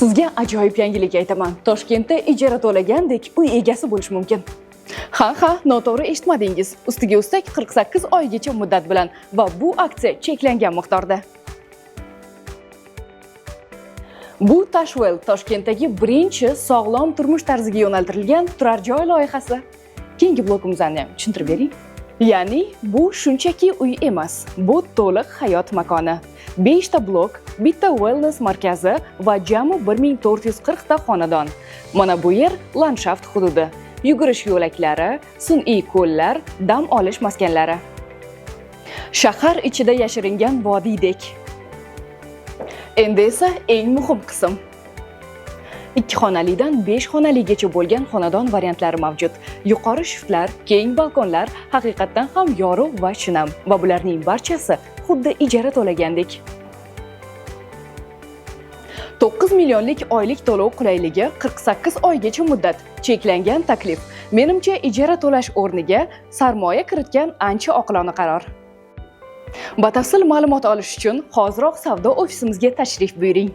Sizga ajoyib yangilik aytaman. Toshkentda ijara to'lagandek uy egasi bo'lish mumkin. Ha, noto'g'ri eshitmadingiz. Ustiga ustak 48 oygacha muddat bilan va bu aksiya cheklangan miqdorda. Bu Tashwell Toshkentdagi birinchi sog'lom turmush tarziga yo'naltirilgan turar joy loyihasi. Keyingi blokimizni ham tushuntirib bering. Ya'ni bu shunchaki uy emas, bu to'liq hayot makoni. 5 ta blok, bitta wellness markazi va jami 1440 ta xonadon. Mana bu yer landshaft hududi, yugurish yo'laklari, sun'iy ko'llar, dam olish maskanlari. Shahar ichida yashiringan vodiydek. Endi esa eng muhim qism. 2 xonalidan 5 xonaligacha bo'lgan xonadon variantlari mavjud. Yuqori shiftlar, keng balkonlar haqiqatdan ham yorug' va shinam va bularning barchasi xuddi ijara to'lagandek. 9 millionlik oylik to'lov qulayligi, 48 oygacha muddat, cheklangan taklif. Menimcha ijara to'lash o'rniga sarmoya kiritgan ancha oqilona qaror. Batafsil ma'lumot olish uchun hoziroq savdo ofisimizga tashrif buyuring.